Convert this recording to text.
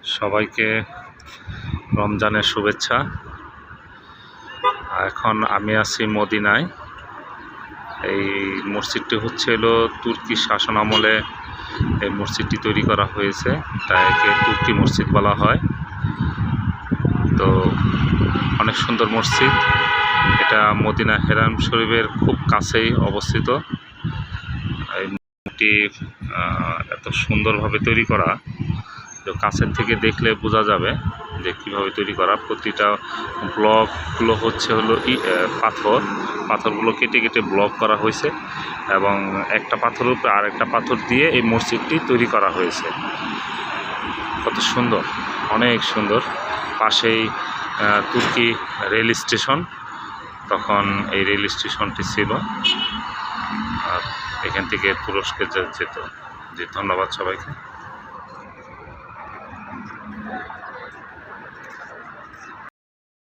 সবাইকে রমজানের শুভেচ্ছা। এখন আমি আছি মদিনায়। এই মসজিদটি হলো তুর্কি শাসন আমলে এই মসজিদটি তৈরি করা হয়েছে, তাই একে তুর্কি মসজিদ বলা হয়। তো অনেক সুন্দর মসজিদ। এটা মদিনা হেরাম শরীফের খুব কাছেই অবস্থিত। এই মসজিদটি এত সুন্দরভাবে তৈরি করা, তো কাছের থেকে দেখলে বোঝা যাবে যে কীভাবে তৈরি করা। প্রতিটা ব্লকগুলো হলো পাথরগুলো কেটে কেটে ব্লক করা হয়েছে এবং একটা পাথরের উপরে আরেকটা পাথর দিয়ে এই মসজিদটি তৈরি করা হয়েছে। কত সুন্দর, অনেক সুন্দর। পাশেই তুর্কি রেল স্টেশন, তখন এই রেল স্টেশনটি ছিল, আর এখান থেকে তুরস্কে যেত। ধন্যবাদ সবাইকে।